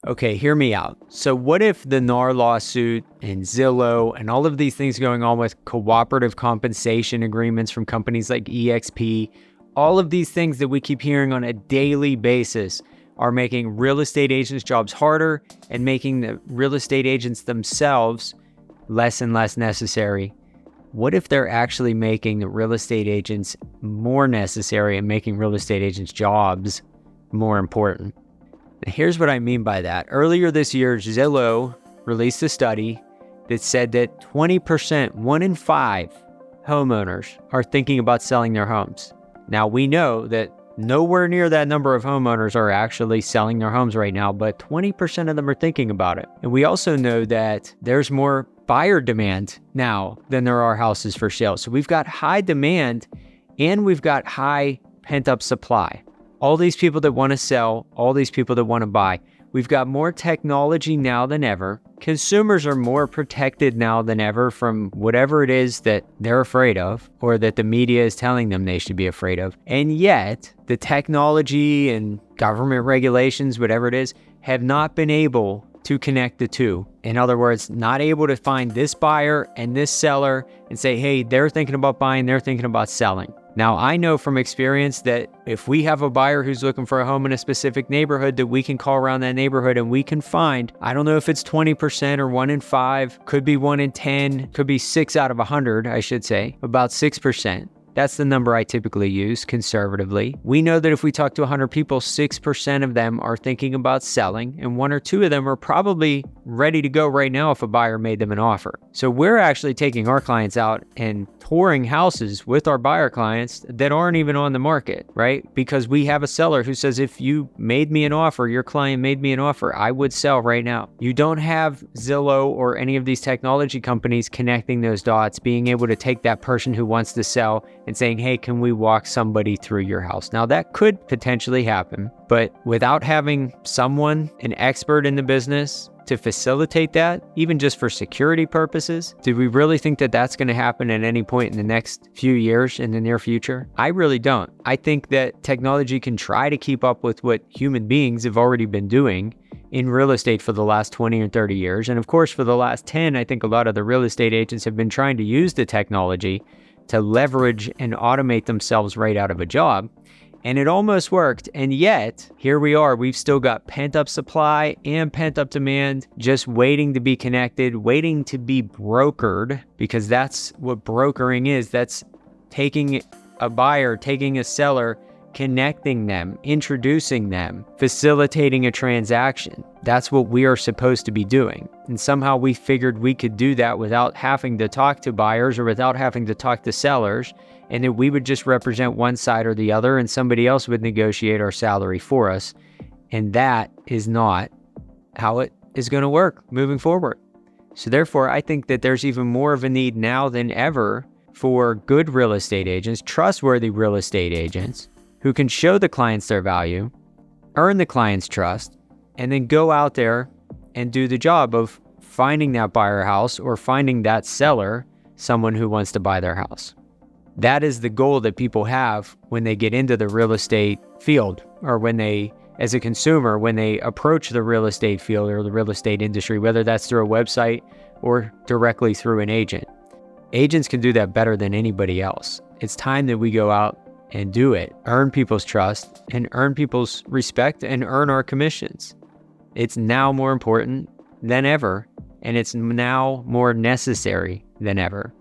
Okay, hear me out. So what if the NAR lawsuit and Zillow and all of these things going on with cooperative compensation agreements from companies like EXP, all of these things that we keep hearing on a daily basis are making real estate agents' jobs harder and making the real estate agents themselves less and less necessary? What if they're actually making the real estate agents more necessary and making real estate agents' jobs more important? Here's what I mean by that. Earlier this year, Zillow released a study that said that 20%, 1 in 5 homeowners are thinking about selling their homes. Now, we know that nowhere near that number of homeowners are actually selling their homes right now, but 20% of them are thinking about it. And we also know that there's more buyer demand now than there are houses for sale. So we've got high demand and we've got high pent-up supply. All these people that want to sell, all these people that want to buy. We've got more technology now than ever. Consumers are more protected now than ever from whatever it is that they're afraid of or that the media is telling them they should be afraid of. And yet, the technology and government regulations, whatever it is, have not been able to connect the two. In other words, not able to find this buyer and this seller and say, hey, they're thinking about buying, they're thinking about selling. Now, I know from experience that if we have a buyer who's looking for a home in a specific neighborhood, that we can call around that neighborhood and we can find, I don't know if it's 20% or 1 in 5, could be 1 in 10, could be 6 out of 100, I should say, about 6%. That's the number I typically use conservatively. We know that if we talk to 100 people, 6% of them are thinking about selling, and 1 or 2 of them are probably ready to go right now if a buyer made them an offer. So we're actually taking our clients out and touring houses with our buyer clients that aren't even on the market, right? Because we have a seller who says, if you made me an offer, your client made me an offer, I would sell right now. You don't have Zillow or any of these technology companies connecting those dots, being able to take that person who wants to sell and saying, hey, can we walk somebody through your house? Now that could potentially happen, but without having someone, an expert in the business, to facilitate that, even just for security purposes, do we really think that that's going to happen at any point in the next few years in the near future? I really don't. I think that technology can try to keep up with what human beings have already been doing in real estate for the last 20 or 30 years. And of course, for the last 10, I think a lot of the real estate agents have been trying to use the technology to leverage and automate themselves right out of a job. And it almost worked. And yet, here we are. We've still got pent-up supply and pent-up demand just waiting to be connected, waiting to be brokered, because that's what brokering is. That's taking a buyer, taking a seller, connecting them, introducing them, facilitating a transaction. That's what we are supposed to be doing. And somehow we figured we could do that without having to talk to buyers or without having to talk to sellers, and that we would just represent one side or the other and somebody else would negotiate our salary for us. And that is not how it is going to work moving forward. So therefore, I think that there's even more of a need now than ever for good real estate agents, trustworthy real estate agents, who can show the clients their value, earn the client's trust, and then go out there and do the job of finding that buyer house or finding that seller, someone who wants to buy their house. That is the goal that people have when they get into the real estate field, or when they, as a consumer, when they approach the real estate field or the real estate industry, whether that's through a website or directly through an agent. Agents can do that better than anybody else. It's time that we go out and do it, earn people's trust and earn people's respect and earn our commissions. It's now more important than ever, and it's now more necessary than ever.